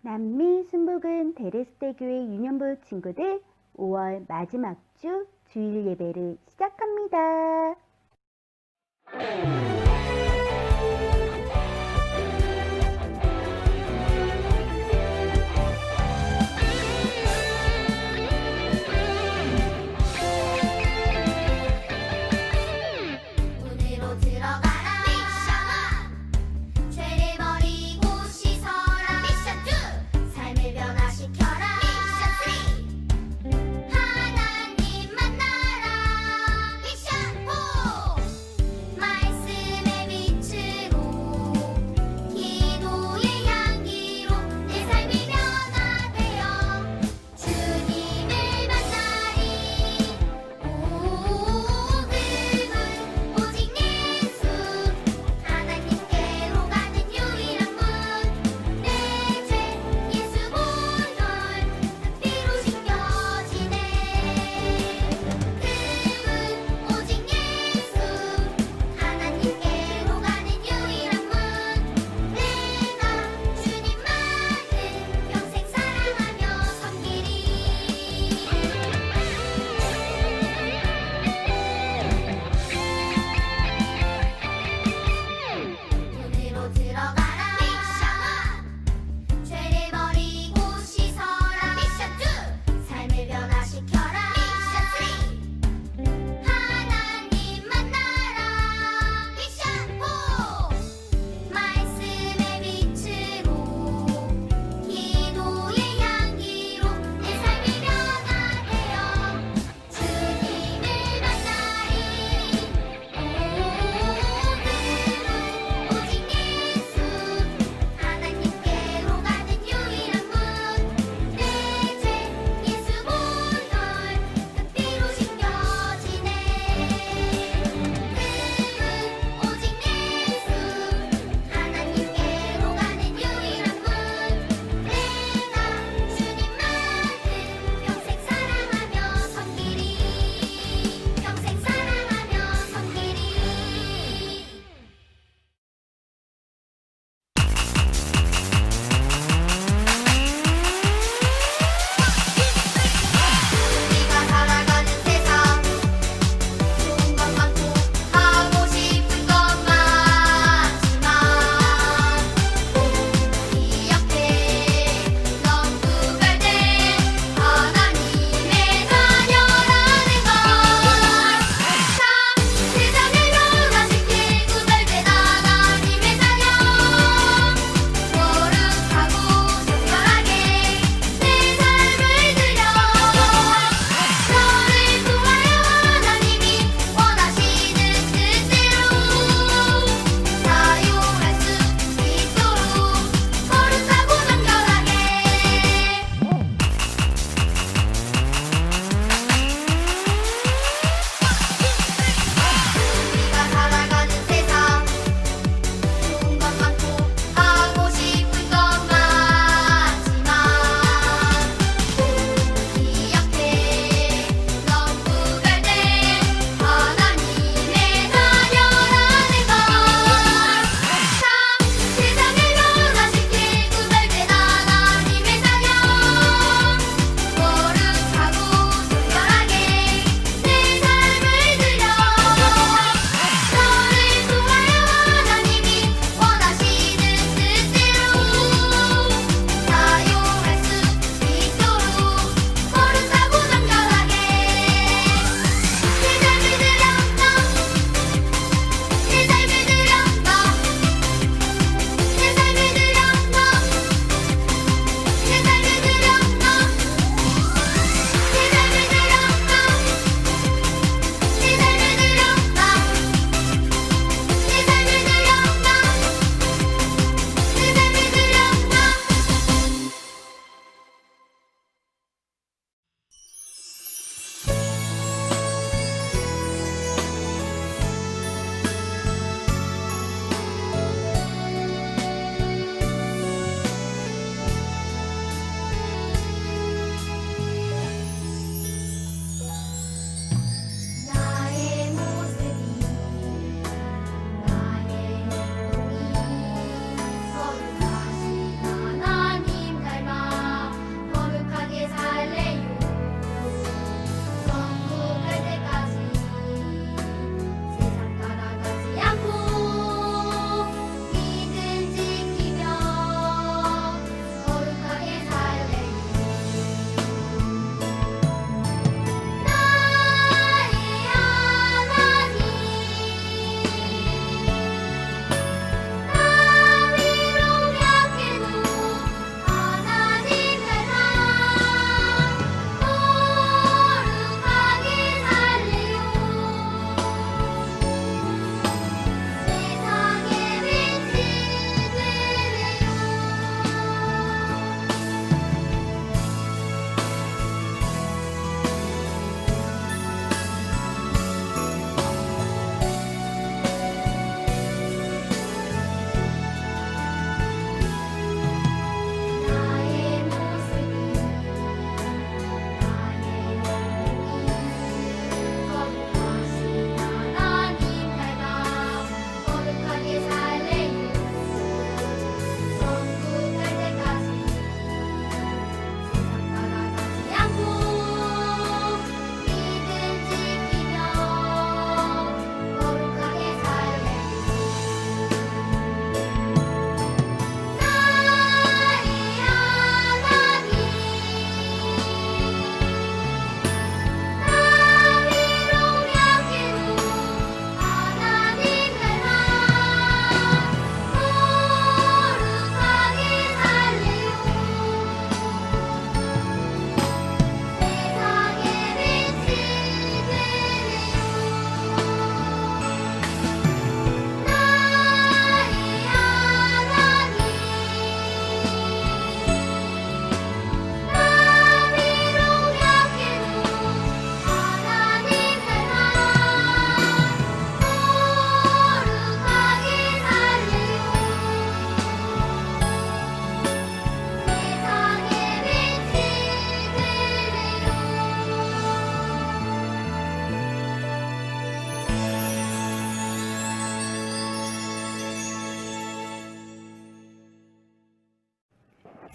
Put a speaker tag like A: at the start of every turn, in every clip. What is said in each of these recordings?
A: 남미 순복음 데레스대교회 유년부 친구들 5월 마지막 주 주일 예배를 시작합니다.
B: 문으로 들어가라 미션 1 죄를 버리고 씻어라 미션 2 삶을 변화시켜라 미션 3 하나님 만나라 미션 4 말씀에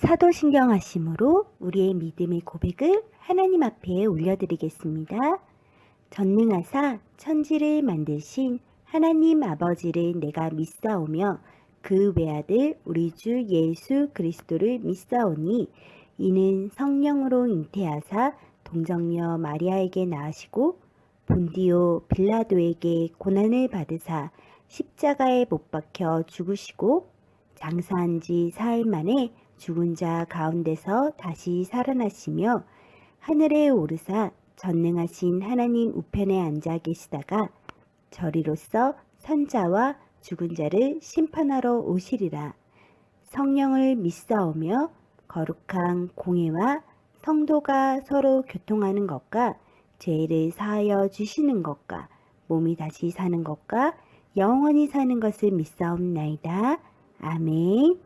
A: 사도신경하심으로 우리의 믿음의 고백을 하나님 앞에 올려드리겠습니다. 전능하사 천지를 만드신 하나님 아버지를 내가 믿사오며 그 외아들 우리 주 예수 그리스도를 믿사오니 이는 성령으로 잉태하사 동정녀 마리아에게 낳으시고 본디오 빌라도에게 고난을 받으사 십자가에 못 박혀 죽으시고 장사한 지 사흘 만에 죽은 자 가운데서 다시 살아나시며 하늘에 오르사 전능하신 하나님 우편에 앉아 계시다가 저리로서 선자와 죽은 자를 심판하러 오시리라. 성령을 믿사오며 거룩한 공회와 성도가 서로 교통하는 것과 죄를 사하여 주시는 것과 몸이 다시 사는 것과 영원히 사는 것을 믿사옵나이다. 아멘.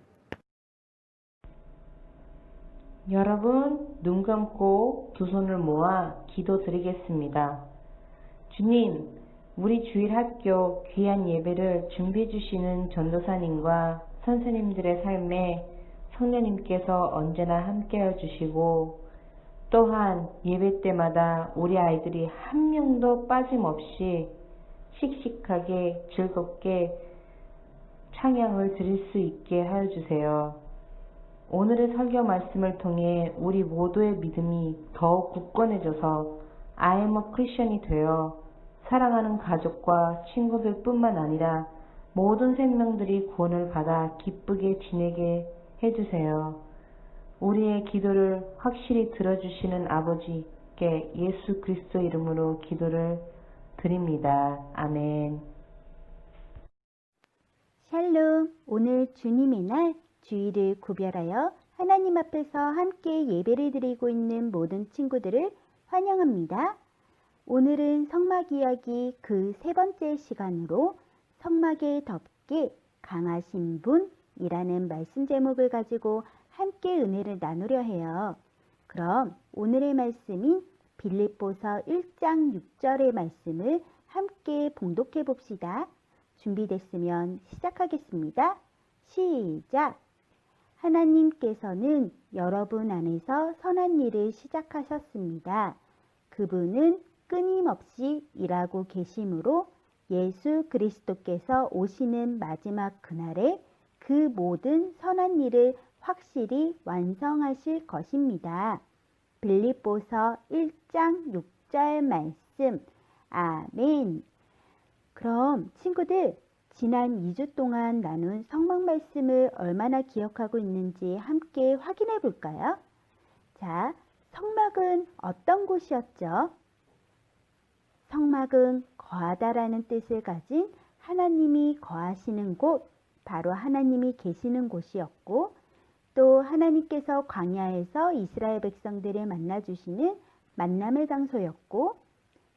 C: 여러분, 눈 감고 두 손을 모아 기도드리겠습니다. 주님, 우리 주일학교 귀한 예배를 준비해 주시는 전도사님과 선생님들의 삶에 성령님께서 언제나 함께해 주시고 또한 예배 때마다 우리 아이들이 한 명도 빠짐없이 씩씩하게 즐겁게 찬양을 드릴 수 있게 하여 주세요. 오늘의 설교 말씀을 통해 우리 모두의 믿음이 더욱 굳건해져서 I am a Christian이 되어 사랑하는 가족과 친구들 뿐만 아니라 모든 생명들이 구원을 받아 기쁘게 지내게 해주세요. 우리의 기도를 확실히 들어주시는 아버지께 예수 그리스도 이름으로 기도를 드립니다. 아멘.
A: 샬롬, 오늘 주님의 날 주일을 구별하여 하나님 앞에서 함께 예배를 드리고 있는 모든 친구들을 환영합니다. 오늘은 성막 이야기 그 세 번째 시간으로 성막에 덮게 강하신 분이라는 말씀 제목을 가지고 함께 은혜를 나누려 해요. 그럼 오늘의 말씀인 빌립보서 1장 6절의 말씀을 함께 봉독해 봅시다. 준비됐으면 시작하겠습니다. 시작! 하나님께서는 여러분 안에서 선한 일을 시작하셨습니다. 그분은 끊임없이 일하고 계심으로 예수 그리스도께서 오시는 마지막 그날에 그 모든 선한 일을 확실히 완성하실 것입니다. 빌립보서 1장 6절 말씀. 아멘. 그럼 친구들, 지난 2주 동안 나눈 성막 말씀을 얼마나 기억하고 있는지 함께 확인해 볼까요? 자, 성막은 어떤 곳이었죠? 성막은 거하다라는 뜻을 가진 하나님이 거하시는 곳, 바로 하나님이 계시는 곳이었고, 또 하나님께서 광야에서 이스라엘 백성들을 만나주시는 만남의 장소였고,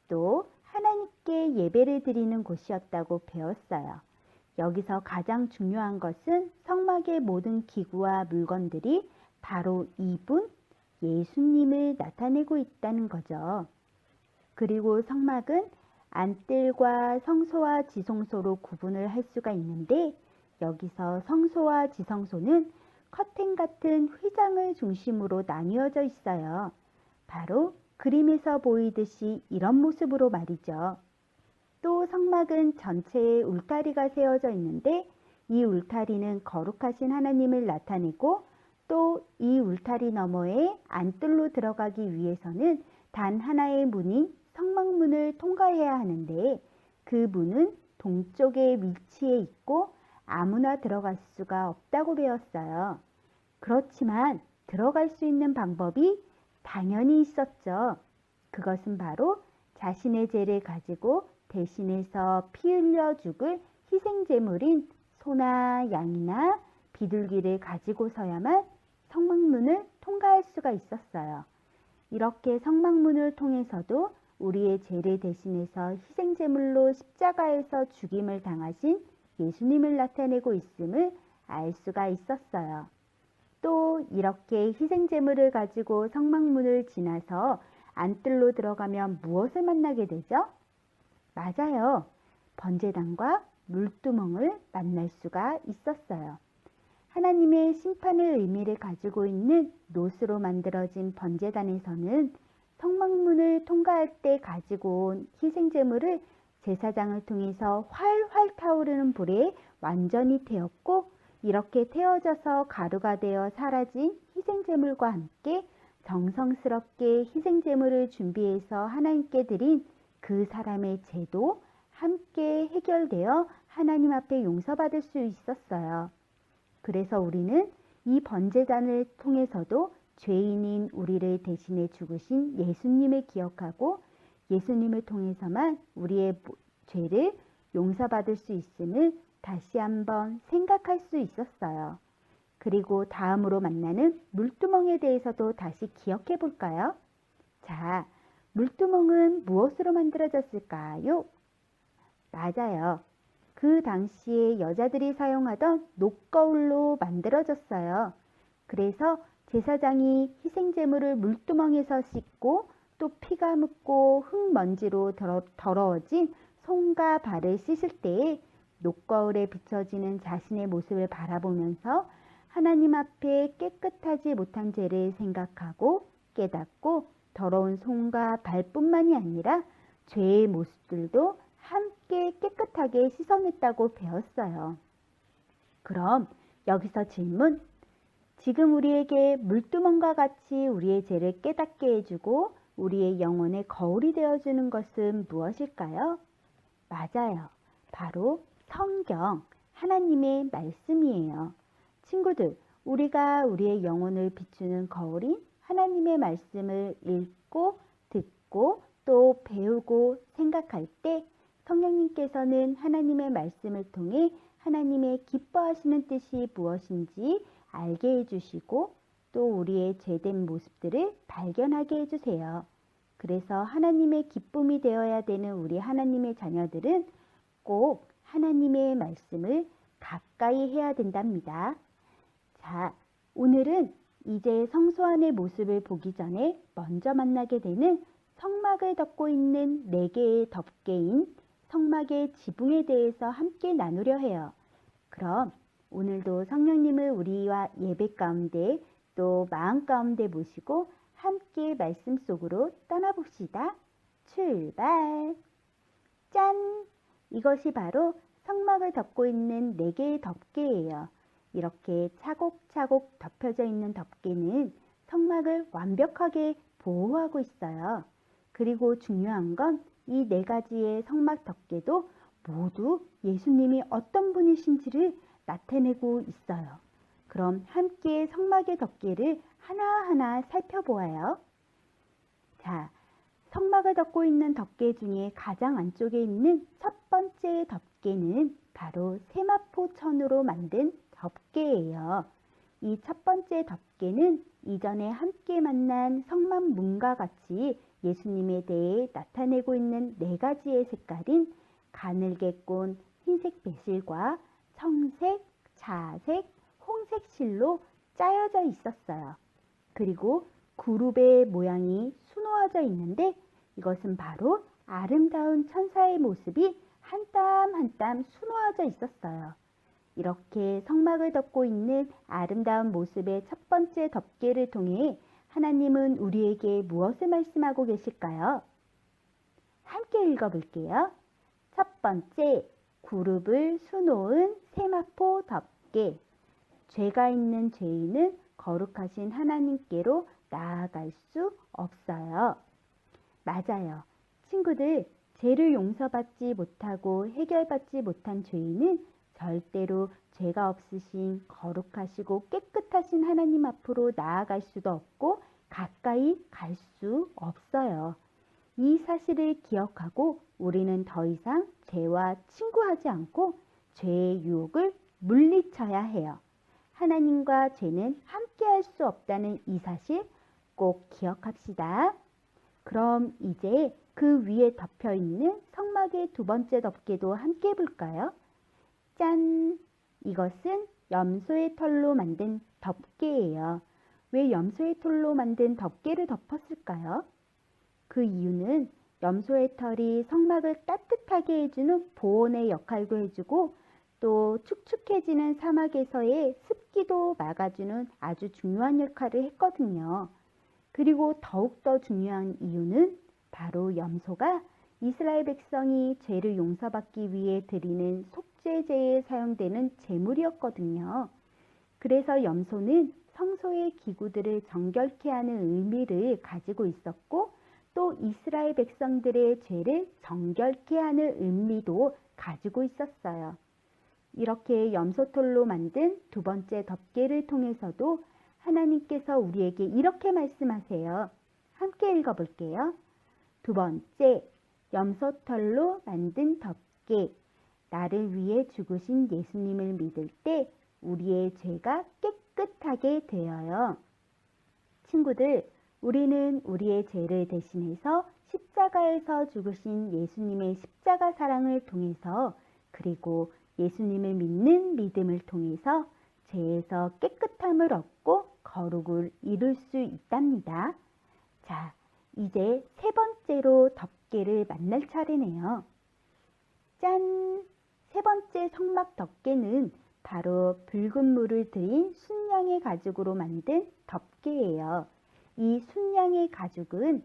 A: 또 하나님께 예배를 드리는 곳이었다고 배웠어요. 여기서 가장 중요한 것은 성막의 모든 기구와 물건들이 바로 이분, 예수님을 나타내고 있다는 거죠. 그리고 성막은 안뜰과 성소와 지성소로 구분을 할 수가 있는데, 여기서 성소와 지성소는 커튼 같은 휘장을 중심으로 나뉘어져 있어요. 바로 그림에서 보이듯이 이런 모습으로 말이죠. 또 성막은 전체에 울타리가 세워져 있는데, 이 울타리는 거룩하신 하나님을 나타내고, 또 이 울타리 너머에 안뜰로 들어가기 위해서는 단 하나의 문인 성막문을 통과해야 하는데, 그 문은 동쪽에 위치해 있고 아무나 들어갈 수가 없다고 배웠어요. 그렇지만 들어갈 수 있는 방법이 당연히 있었죠. 그것은 바로 자신의 죄를 가지고 대신해서 피 흘려 죽을 희생제물인 소나 양이나 비둘기를 가지고서야만 성막문을 통과할 수가 있었어요. 이렇게 성막문을 통해서도 우리의 죄를 대신해서 희생제물로 십자가에서 죽임을 당하신 예수님을 나타내고 있음을 알 수가 있었어요. 또 이렇게 희생제물을 가지고 성막문을 지나서 안뜰로 들어가면 무엇을 만나게 되죠? 맞아요. 번제단과 물두멍을 만날 수가 있었어요. 하나님의 심판의 의미를 가지고 있는 놋으로 만들어진 번제단에서는 성막문을 통과할 때 가지고 온 희생제물을 제사장을 통해서 활활 타오르는 불에 완전히 태웠고, 이렇게 태워져서 가루가 되어 사라진 희생제물과 함께 정성스럽게 희생제물을 준비해서 하나님께 드린 그 사람의 죄도 함께 해결되어 하나님 앞에 용서받을 수 있었어요. 그래서 우리는 이 번제단을 통해서도 죄인인 우리를 대신해 죽으신 예수님을 기억하고 예수님을 통해서만 우리의 죄를 용서받을 수 있음을 다시 한번 생각할 수 있었어요. 그리고 다음으로 만나는 물두멍에 대해서도 다시 기억해 볼까요? 자, 물두멍은 무엇으로 만들어졌을까요? 맞아요. 그 당시에 여자들이 사용하던 녹거울로 만들어졌어요. 그래서 제사장이 희생제물을 물두멍에서 씻고 또 피가 묻고 흙먼지로 더러워진 손과 발을 씻을 때에 녹거울에 비춰지는 자신의 모습을 바라보면서 하나님 앞에 깨끗하지 못한 죄를 생각하고 깨닫고 더러운 손과 발뿐만이 아니라 죄의 모습들도 함께 깨끗하게 씻어냈다고 배웠어요. 그럼 여기서 질문. 지금 우리에게 물두멍과 같이 우리의 죄를 깨닫게 해주고 우리의 영혼의 거울이 되어주는 것은 무엇일까요? 맞아요. 바로 성경, 하나님의 말씀이에요. 친구들, 우리가 우리의 영혼을 비추는 거울인 하나님의 말씀을 읽고 듣고 또 배우고 생각할 때 성령님께서는 하나님의 말씀을 통해 하나님의 기뻐하시는 뜻이 무엇인지 알게 해주시고 또 우리의 죄된 모습들을 발견하게 해주세요. 그래서 하나님의 기쁨이 되어야 되는 우리 하나님의 자녀들은 꼭 하나님의 말씀을 가까이 해야 된답니다. 자, 오늘은 이제 성소 안의 모습을 보기 전에 먼저 만나게 되는 성막을 덮고 있는 4개의 덮개인 성막의 지붕에 대해서 함께 나누려 해요. 그럼 오늘도 성령님을 우리와 예배 가운데 또 마음 가운데 모시고 함께 말씀 속으로 떠나봅시다. 출발! 짠! 이것이 바로 성막을 덮고 있는 4개의 덮개예요. 이렇게 차곡차곡 덮여져 있는 덮개는 성막을 완벽하게 보호하고 있어요. 그리고 중요한 건 이 4가지의 성막 덮개도 모두 예수님이 어떤 분이신지를 나타내고 있어요. 그럼 함께 성막의 덮개를 하나하나 살펴보아요. 자, 성막을 덮고 있는 덮개 중에 가장 안쪽에 있는 첫 번째 덮개는 바로 세마포 천으로 만든 덮개예요. 이 첫 번째 덮개는 이전에 함께 만난 성막 문과 같이 예수님에 대해 나타내고 있는 4가지의 색깔인 가늘게 꼰 흰색 배실과 청색, 자색, 홍색 실로 짜여져 있었어요. 그리고 그룹의 모양이 수놓아져 있는데 이것은 바로 아름다운 천사의 모습이 한 땀 한 땀 수놓아져 있었어요. 이렇게 성막을 덮고 있는 아름다운 모습의 첫 번째 덮개를 통해 하나님은 우리에게 무엇을 말씀하고 계실까요? 함께 읽어볼게요. 첫 번째, 그룹을 수놓은 세마포 덮개. 죄가 있는 죄인은 거룩하신 하나님께로 나아갈 수 없어요. 맞아요. 친구들, 죄를 용서받지 못하고 해결받지 못한 죄인은 절대로 죄가 없으신 거룩하시고 깨끗하신 하나님 앞으로 나아갈 수도 없고 가까이 갈 수 없어요. 이 사실을 기억하고 우리는 더 이상 죄와 친구하지 않고 죄의 유혹을 물리쳐야 해요. 하나님과 죄는 함께 할 수 없다는 이 사실 꼭 기억합시다. 그럼 이제 그 위에 덮여 있는 성막의 두 번째 덮개도 함께 볼까요? 짠! 이것은 염소의 털로 만든 덮개예요. 왜 염소의 털로 만든 덮개를 덮었을까요? 그 이유는 염소의 털이 성막을 따뜻하게 해주는 보온의 역할도 해주고 또 축축해지는 사막에서의 습기도 막아주는 아주 중요한 역할을 했거든요. 그리고 더욱더 중요한 이유는 바로 염소가 이스라엘 백성이 죄를 용서받기 위해 드리는 속죄제에 사용되는 제물이었거든요. 그래서 염소는 성소의 기구들을 정결케 하는 의미를 가지고 있었고 또 이스라엘 백성들의 죄를 정결케 하는 의미도 가지고 있었어요. 이렇게 염소털로 만든 두 번째 덮개를 통해서도 하나님께서 우리에게 이렇게 말씀하세요. 함께 읽어볼게요. 두 번째, 염소털로 만든 덮개. 나를 위해 죽으신 예수님을 믿을 때 우리의 죄가 깨끗하게 되어요. 친구들, 우리는 우리의 죄를 대신해서 십자가에서 죽으신 예수님의 십자가 사랑을 통해서 그리고 예수님을 믿는 믿음을 통해서 죄에서 깨끗함을 얻고 거룩을 이룰 수 있답니다. 자, 이제 세 번째로 덮개를 만날 차례네요. 짠! 세 번째 성막 덮개는 바로 붉은 물을 들인 순양의 가죽으로 만든 덮개예요. 이 순양의 가죽은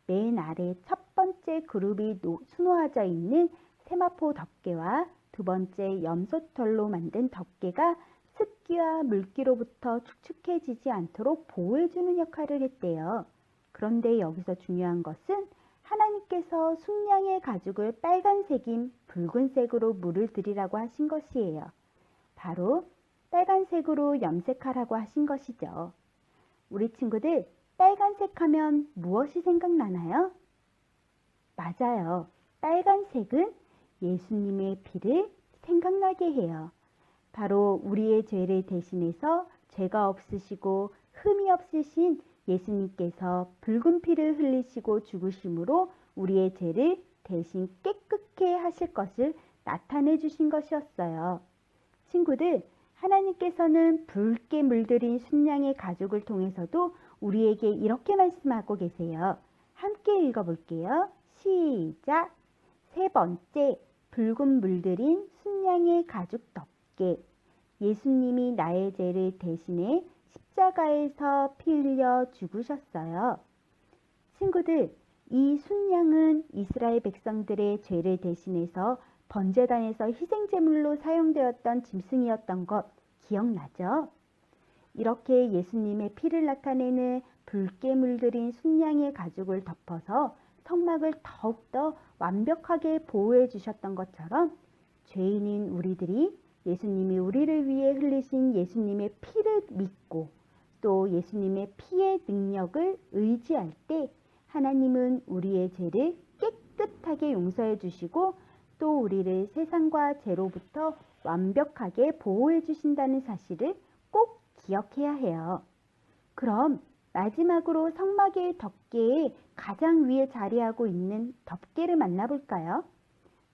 A: 맨 아래 첫 번째 그룹이 수놓아져 있는 세마포 덮개와 두 번째 염소털로 만든 덮개가 습기와 물기로부터 축축해지지 않도록 보호해주는 역할을 했대요. 그런데 여기서 중요한 것은 하나님께서 순양의 가죽을 빨간색인 붉은색으로 물을 들이라고 하신 것이에요. 바로 빨간색으로 염색하라고 하신 것이죠. 우리 친구들, 빨간색 하면 무엇이 생각나나요? 맞아요. 빨간색은 예수님의 피를 생각나게 해요. 바로 우리의 죄를 대신해서 죄가 없으시고 흠이 없으신 예수님께서 붉은 피를 흘리시고 죽으심으로 우리의 죄를 대신 깨끗게 하실 것을 나타내 주신 것이었어요. 친구들, 하나님께서는 붉게 물들인 순양의 가죽을 통해서도 우리에게 이렇게 말씀하고 계세요. 함께 읽어볼게요. 시작! 세 번째, 붉은 물들인 순양의 가죽 덮개. 예수님이 나의 죄를 대신해 십자가에서 피 흘려 죽으셨어요. 친구들, 이 순양은 이스라엘 백성들의 죄를 대신해서 번제단에서 희생제물로 사용되었던 짐승이었던 것 기억나죠? 이렇게 예수님의 피를 나타내는 붉게 물들인 순양의 가죽을 덮어서 성막을 더욱더 완벽하게 보호해 주셨던 것처럼 죄인인 우리들이 예수님이 우리를 위해 흘리신 예수님의 피를 믿고 또 예수님의 피의 능력을 의지할 때 하나님은 우리의 죄를 깨끗하게 용서해 주시고 또 우리를 세상과 죄로부터 완벽하게 보호해 주신다는 사실을 꼭 기억해야 해요. 그럼 마지막으로 성막의 덮개의 가장 위에 자리하고 있는 덮개를 만나볼까요?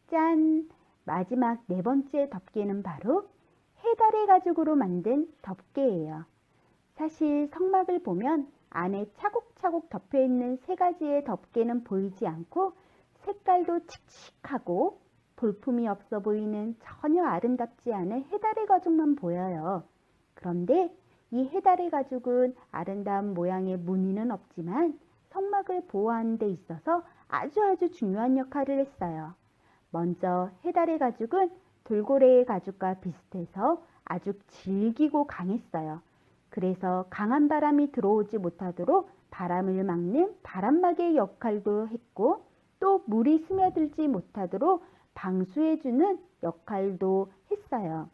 A: 짠! 마지막 네 번째 덮개는 바로 해달의 가죽으로 만든 덮개예요. 사실 성막을 보면 안에 차곡차곡 덮여있는 세 가지의 덮개는 보이지 않고 색깔도 칙칙하고 볼품이 없어 보이는 전혀 아름답지 않은 해달의 가죽만 보여요. 그런데 이 해달의 가죽은 아름다운 모양의 무늬는 없지만 성막을 보호하는 데 있어서 아주 중요한 역할을 했어요. 먼저 해달의 가죽은 돌고래의 가죽과 비슷해서 아주 질기고 강했어요. 그래서 강한 바람이 들어오지 못하도록 바람을 막는 바람막의 역할도 했고 또 물이 스며들지 못하도록 방수해주는 역할도 했어요.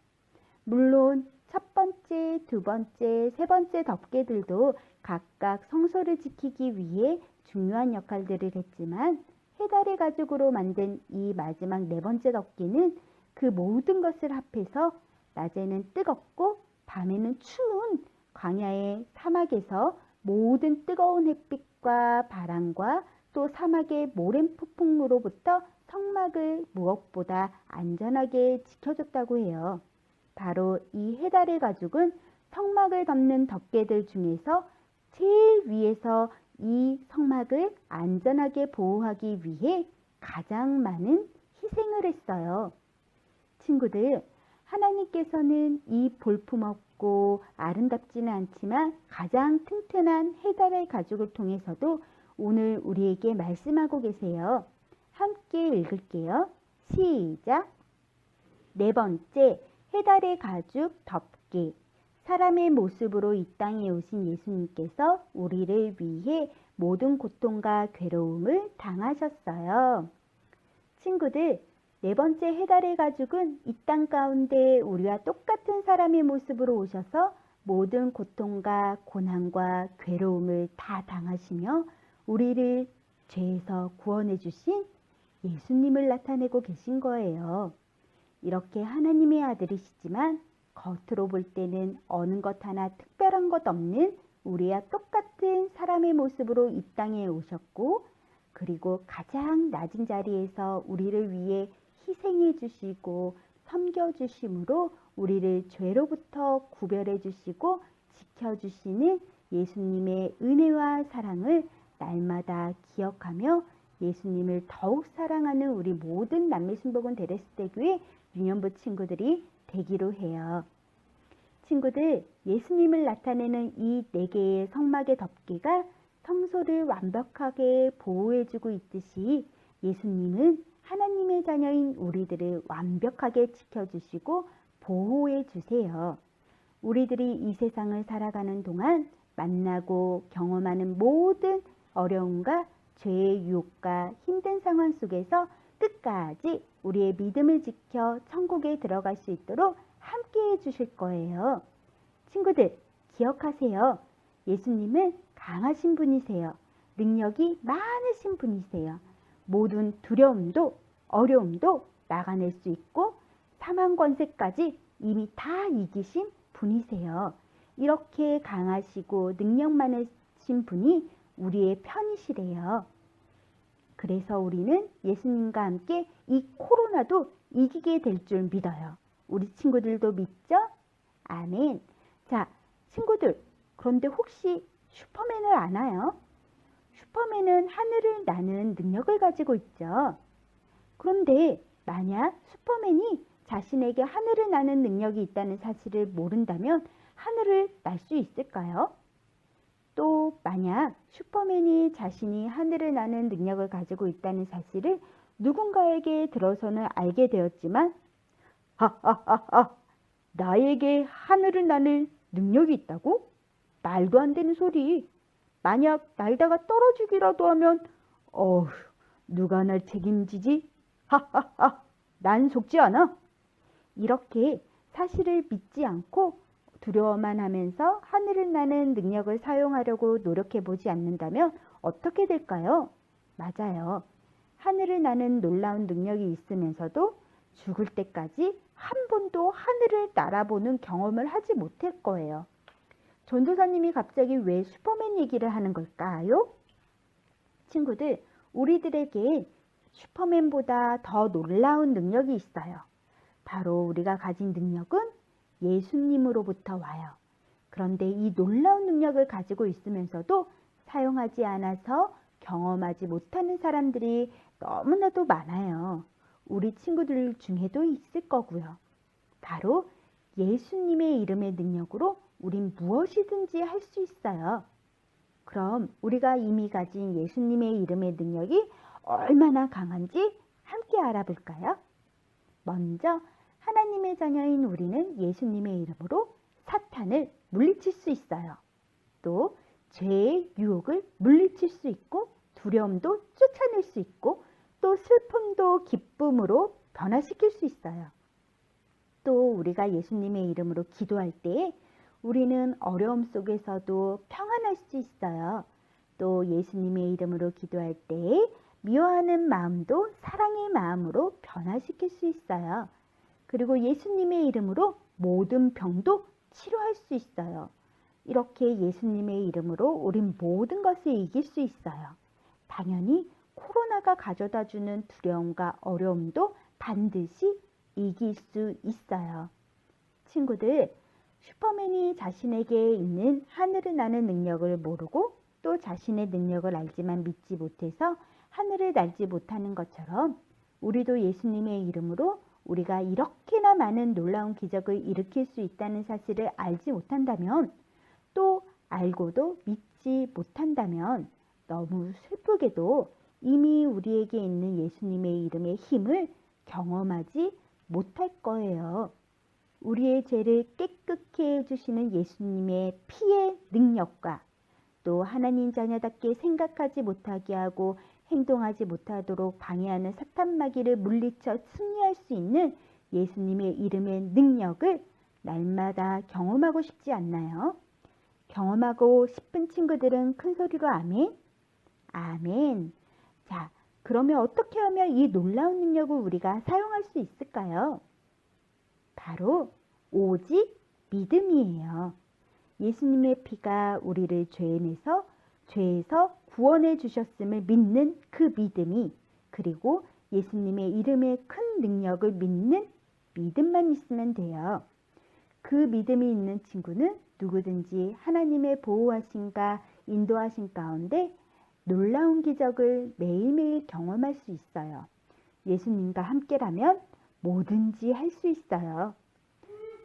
A: 물론 첫 번째, 두 번째, 세 번째 덮개들도 각각 성소를 지키기 위해 중요한 역할들을 했지만 해달의 가죽으로 만든 이 마지막 네 번째 덮개는 그 모든 것을 합해서 낮에는 뜨겁고 밤에는 추운 광야의 사막에서 모든 뜨거운 햇빛과 바람과 또 사막의 모래폭풍으로부터 성막을 무엇보다 안전하게 지켜줬다고 해요. 바로 이 해달의 가죽은 성막을 덮는 덮개들 중에서 제일 위에서 이 성막을 안전하게 보호하기 위해 가장 많은 희생을 했어요. 친구들, 하나님께서는 이 볼품없고 아름답지는 않지만 가장 튼튼한 해달의 가죽을 통해서도 오늘 우리에게 말씀하고 계세요. 함께 읽을게요. 시작! 네 번째, 해달의 가죽 덮개. 사람의 모습으로 이 땅에 오신 예수님께서 우리를 위해 모든 고통과 괴로움을 당하셨어요. 친구들, 네 번째 해달의 가죽은 이 땅 가운데 우리와 똑같은 사람의 모습으로 오셔서 모든 고통과 고난과 괴로움을 다 당하시며 우리를 죄에서 구원해 주신 예수님을 나타내고 계신 거예요. 이렇게 하나님의 아들이시지만 겉으로 볼 때는 어느 것 하나 특별한 것 없는 우리와 똑같은 사람의 모습으로 이 땅에 오셨고, 그리고 가장 낮은 자리에서 우리를 위해 희생해 주시고 섬겨 주심으로 우리를 죄로부터 구별해 주시고 지켜 주시는 예수님의 은혜와 사랑을 날마다 기억하며 예수님을 더욱 사랑하는 우리 모든 남매순복음 데레스대교회 유년부 친구들이 되기로 해요. 친구들, 예수님을 나타내는 이 네 개의 성막의 덮개가 성소를 완벽하게 보호해주고 있듯이 예수님은 하나님의 자녀인 우리들을 완벽하게 지켜주시고 보호해 주세요. 우리들이 이 세상을 살아가는 동안 만나고 경험하는 모든 어려움과 죄의 유혹과 힘든 상황 속에서 끝까지 우리의 믿음을 지켜 천국에 들어갈 수 있도록 함께 해주실 거예요. 친구들, 기억하세요. 예수님은 강하신 분이세요. 능력이 많으신 분이세요. 모든 두려움도 어려움도 막아낼 수 있고 사망 권세까지 이미 다 이기신 분이세요. 이렇게 강하시고 능력 많으신 분이 우리의 편이시래요. 그래서 우리는 예수님과 함께 이 코로나도 이기게 될 줄 믿어요. 우리 친구들도 믿죠? 아멘. 자, 친구들, 그런데 혹시 슈퍼맨을 아나요? 슈퍼맨은 하늘을 나는 능력을 가지고 있죠. 그런데 만약 슈퍼맨이 자신에게 하늘을 나는 능력이 있다는 사실을 모른다면 하늘을 날 수 있을까요? 또 만약 슈퍼맨이 자신이 하늘을 나는 능력을 가지고 있다는 사실을 누군가에게 들어서는 알게 되었지만 하하하하, 나에게 하늘을 나는 능력이 있다고? 말도 안 되는 소리. 만약 날다가 떨어지기라도 하면 누가 날 책임지지? 하하하, 난 속지 않아. 이렇게 사실을 믿지 않고 두려워만 하면서 하늘을 나는 능력을 사용하려고 노력해보지 않는다면 어떻게 될까요? 맞아요. 하늘을 나는 놀라운 능력이 있으면서도 죽을 때까지 한 번도 하늘을 날아보는 경험을 하지 못할 거예요. 전도사님이 갑자기 왜 슈퍼맨 얘기를 하는 걸까요? 친구들, 우리들에게 슈퍼맨보다 더 놀라운 능력이 있어요. 바로 우리가 가진 능력은 예수님으로부터 와요. 그런데 이 놀라운 능력을 가지고 있으면서도 사용하지 않아서 경험하지 못하는 사람들이 너무나도 많아요. 우리 친구들 중에도 있을 거고요. 바로 예수님의 이름의 능력으로 우린 무엇이든지 할 수 있어요. 그럼 우리가 이미 가진 예수님의 이름의 능력이 얼마나 강한지 함께 알아볼까요? 먼저 하나님의 자녀인 우리는 예수님의 이름으로 사탄을 물리칠 수 있어요. 또 죄의 유혹을 물리칠 수 있고 두려움도 쫓아낼 수 있고 또 슬픔도 기쁨으로 변화시킬 수 있어요. 또 우리가 예수님의 이름으로 기도할 때에 우리는 어려움 속에서도 평안할 수 있어요. 또 예수님의 이름으로 기도할 때에 미워하는 마음도 사랑의 마음으로 변화시킬 수 있어요. 그리고 예수님의 이름으로 모든 병도 치료할 수 있어요. 이렇게 예수님의 이름으로 우린 모든 것을 이길 수 있어요. 당연히 코로나가 가져다주는 두려움과 어려움도 반드시 이길 수 있어요. 친구들, 슈퍼맨이 자신에게 있는 하늘을 나는 능력을 모르고 또 자신의 능력을 알지만 믿지 못해서 하늘을 날지 못하는 것처럼 우리도 예수님의 이름으로 우리가 이렇게나 많은 놀라운 기적을 일으킬 수 있다는 사실을 알지 못한다면, 또 알고도 믿지 못한다면 너무 슬프게도 이미 우리에게 있는 예수님의 이름의 힘을 경험하지 못할 거예요. 우리의 죄를 깨끗게 해주시는 예수님의 피의 능력과 또 하나님 자녀답게 생각하지 못하게 하고 행동하지 못하도록 방해하는 사탄 마귀를 물리쳐 승리할 수 있는 예수님의 이름의 능력을 날마다 경험하고 싶지 않나요? 경험하고 싶은 친구들은 큰 소리로 아멘? 아멘. 자, 그러면 어떻게 하면 이 놀라운 능력을 우리가 사용할 수 있을까요? 바로 오직 믿음이에요. 예수님의 피가 우리를 죄에서 구원해 주셨음을 믿는 그 믿음이, 그리고 예수님의 이름의 큰 능력을 믿는 믿음만 있으면 돼요. 그 믿음이 있는 친구는 누구든지 하나님의 보호하심과 인도하심 가운데 놀라운 기적을 매일매일 경험할 수 있어요. 예수님과 함께라면 뭐든지 할 수 있어요.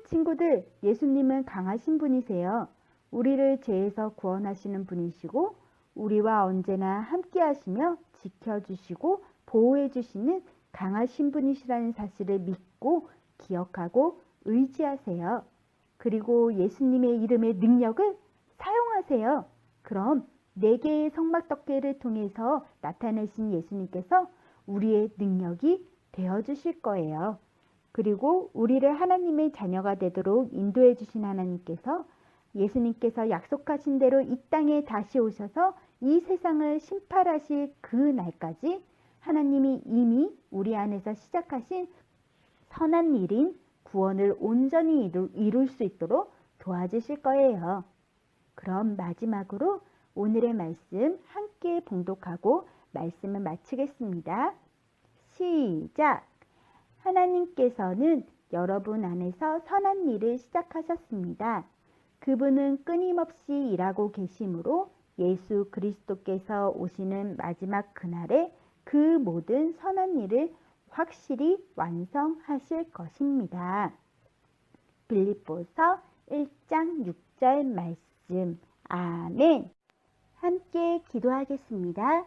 A: 친구들, 예수님은 강하신 분이세요. 우리를 죄에서 구원하시는 분이시고 우리와 언제나 함께 하시며 지켜주시고 보호해 주시는 강하신 분이시라는 사실을 믿고 기억하고 의지하세요. 그리고 예수님의 이름의 능력을 사용하세요. 그럼 4개의 성막덮개를 통해서 나타내신 예수님께서 우리의 능력이 되어주실 거예요. 그리고 우리를 하나님의 자녀가 되도록 인도해 주신 하나님께서, 예수님께서 약속하신 대로 이 땅에 다시 오셔서 이 세상을 심판하실 그 날까지 하나님이 이미 우리 안에서 시작하신 선한 일인 구원을 온전히 이룰 수 있도록 도와주실 거예요. 그럼 마지막으로 오늘의 말씀 함께 봉독하고 말씀을 마치겠습니다. 시작! 하나님께서는 여러분 안에서 선한 일을 시작하셨습니다. 그분은 끊임없이 일하고 계시므로 예수 그리스도께서 오시는 마지막 그날에 그 모든 선한 일을 확실히 완성하실 것입니다. 빌립보서 1장 6절 말씀. 아멘. 함께 기도하겠습니다.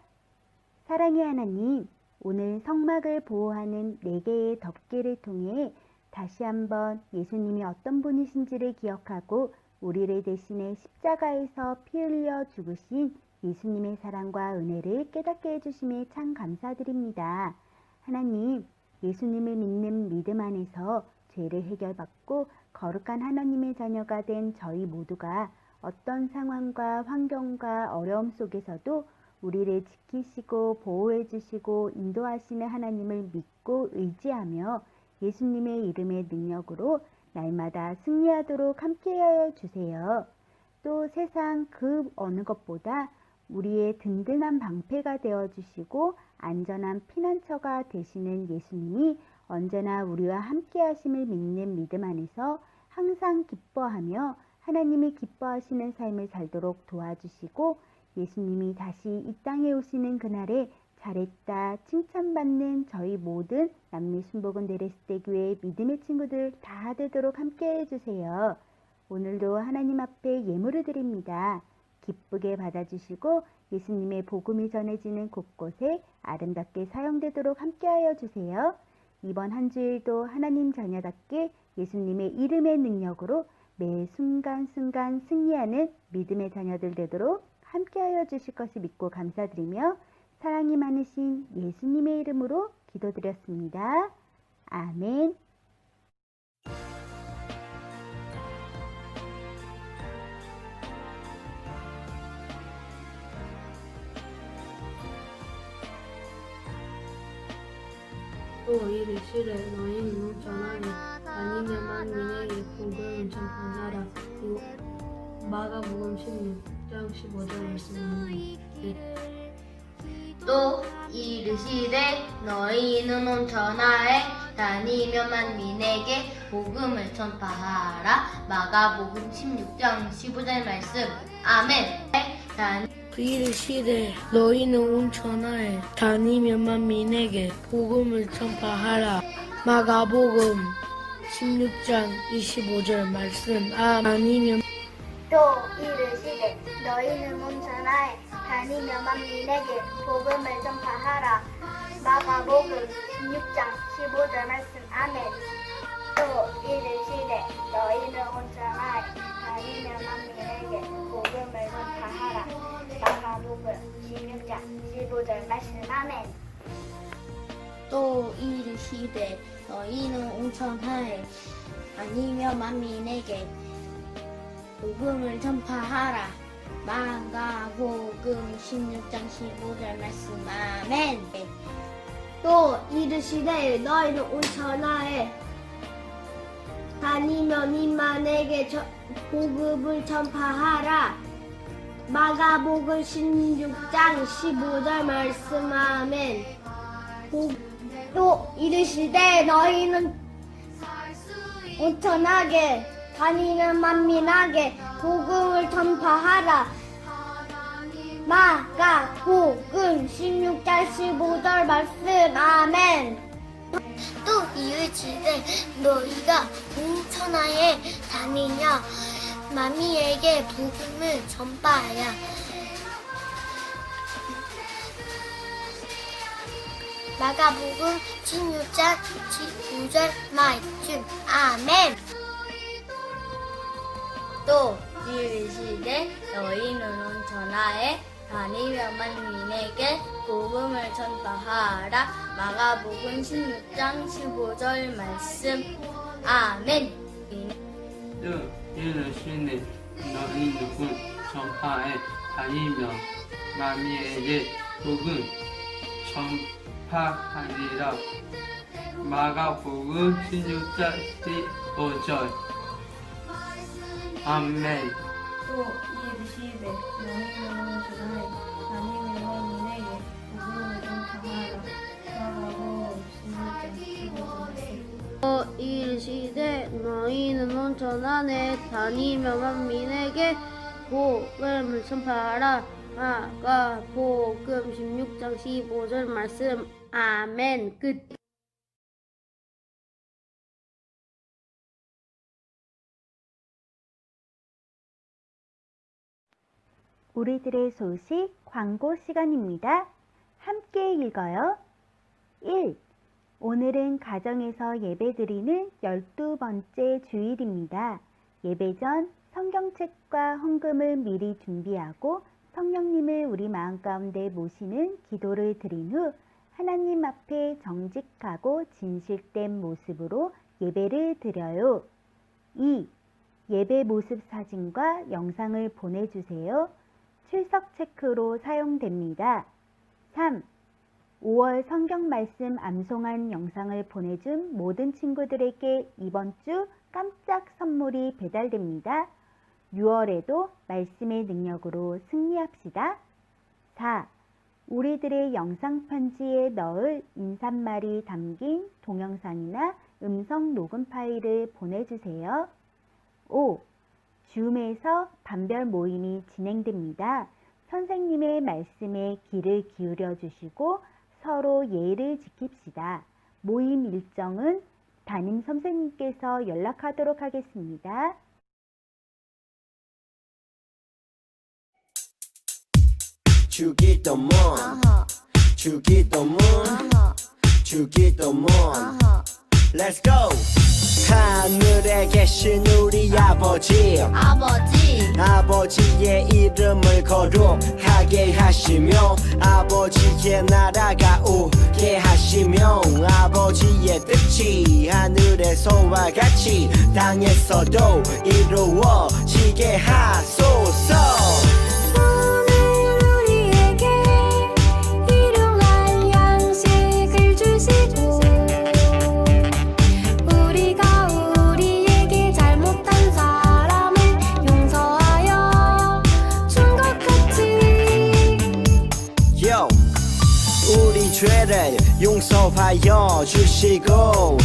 A: 사랑의 하나님, 오늘 성막을 보호하는 4개의 덮개를 통해 다시 한번 예수님이 어떤 분이신지를 기억하고 우리를 대신해 십자가에서 피 흘려 죽으신 예수님의 사랑과 은혜를 깨닫게 해주심에 참 감사드립니다. 하나님, 예수님을 믿는 믿음 안에서 죄를 해결받고 거룩한 하나님의 자녀가 된 저희 모두가 어떤 상황과 환경과 어려움 속에서도 우리를 지키시고 보호해 주시고 인도하시는 하나님을 믿고 의지하며 예수님의 이름의 능력으로 날마다 승리하도록 함께하여 주세요. 또 세상 그 어느 것보다 우리의 든든한 방패가 되어 주시고 안전한 피난처가 되시는 예수님이 언제나 우리와 함께 하심을 믿는 믿음 안에서 항상 기뻐하며 하나님이 기뻐하시는 삶을 살도록 도와주시고 예수님이 다시 이 땅에 오시는 그날에 잘했다 칭찬받는 저희 모든 남미순복음 데레스테 교회 믿음의 친구들 다 되도록 함께 해주세요. 오늘도 하나님 앞에 예물을 드립니다. 기쁘게 받아주시고 예수님의 복음이 전해지는 곳곳에 아름답게 사용되도록 함께하여 주세요. 이번 한 주일도 하나님 자녀답게 예수님의 이름의 능력으로 매 순간순간 승리하는 믿음의 자녀들 되도록 함께하여 주실 것을 믿고 감사드리며 사랑이 많으신 예수님의 이름으로 기도드렸습니다. 아멘.
D: 또 이르시되 너희는 전하니 아니면 만민에게 복음을 전하라. 마가복음 16장 15절 말씀입니다.
E: 또 이르시되 너희는 온 전하에 다니며 만민에게 복음을 전파하라. 마가복음 16장 15절 말씀. 아멘.
D: 이르시되 너희는 온 천하에 다니며 만민에게 복음을 전파하라. 마가복음 16장 25절 말씀. 아니면
B: 또 이르시되 너희는 온 천하에 다니며 만민에게 복음을 전파하라. 마가복음 16장 15절 말씀. 아멘. 또 이르시되 너희는 온 천하에 다니며 만민에게 복음을 전파하라. 마가복음 16장 15절 말씀. 아멘.
E: 또 이르시되 너희는 온 천하에 다니며 만민에게 복음을 전파하라. 마가복음 16장 15절 말씀. 아멘.
D: 또 이르시되 너희는 온 천하에 다니며 민만에게 복음을 전파하라. 마가복음 16장 15절 말씀. 아멘. 또 이르시되 너희는 온 천하에 다니며 만민에게 복음을 전파하라. 마가복음 16장 15절 말씀. 아멘.
B: 또 이르시되 너희가 온 천하에 다니며 만민에게 복음을 전파하라. 마가복음 16장 15절 말씀. 아멘.
E: 또 이르시되 너희는 온 천하에 다니며 만민에게 복음을 전파하라. 마가복음 16장 15절 말씀. 아멘.
F: 또 이르시되 너희는 온 천하에 다니며 만민에게 복음 전파하리라. 마가복음 16장 15절. 아멘.
D: 또 이르시되 너희는 온 천하에 다니며 만민에게 복음을 전파하라. 마가복음 16장 15절 말씀. 또 이르시되 너희는 온 천하에 다니며 만민에게 복음을 전파하라. 마가복음 16장 15절 말씀. 아멘. 끝.
A: 우리들의 소식 광고 시간입니다. 함께 읽어요. 1. 오늘은 가정에서 예배드리는 12번째 주일입니다. 예배 전 성경책과 헌금을 미리 준비하고 성령님을 우리 마음 가운데 모시는 기도를 드린 후 하나님 앞에 정직하고 진실된 모습으로 예배를 드려요. 2. 예배 모습 사진과 영상을 보내주세요. 출석 체크로 사용됩니다. 3. 5월 성경 말씀 암송한 영상을 보내준 모든 친구들에게 이번 주 깜짝 선물이 배달됩니다. 6월에도 말씀의 능력으로 승리합시다. 4. 우리들의 영상 편지에 넣을 인사말이 담긴 동영상이나 음성 녹음 파일을 보내주세요. 5. 줌에서 반별 모임이 진행됩니다. 선생님의 말씀에 귀를 기울여 주시고 서로 예의를 지킵시다. 모임 일정은 담임 선생님께서 연락하도록 하겠습니다.
G: 주기도문 주기도문 주기도문 Let's go! 하늘에 계신 우리 아버지 아버지의 이름을 거룩하게 하시며 아버지의 나라가 오게 하시며 아버지의 뜻이 하늘에서와 같이 땅에서도 이루어지게 하소서. 죄를 용서하여 주시고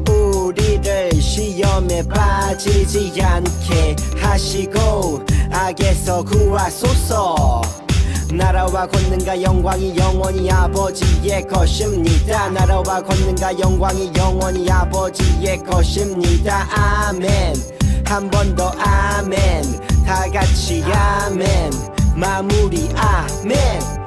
G: 우리를 시험에 빠지지 않게 하시고 악에서 구하소서. 나라와 권능과 영광이 영원히 아버지의 것입니다. 나라와 권능과 영광이 영원히 아버지의 것입니다. 아멘. 한 번 더 아멘. 다 같이 아멘. 마무리 아멘.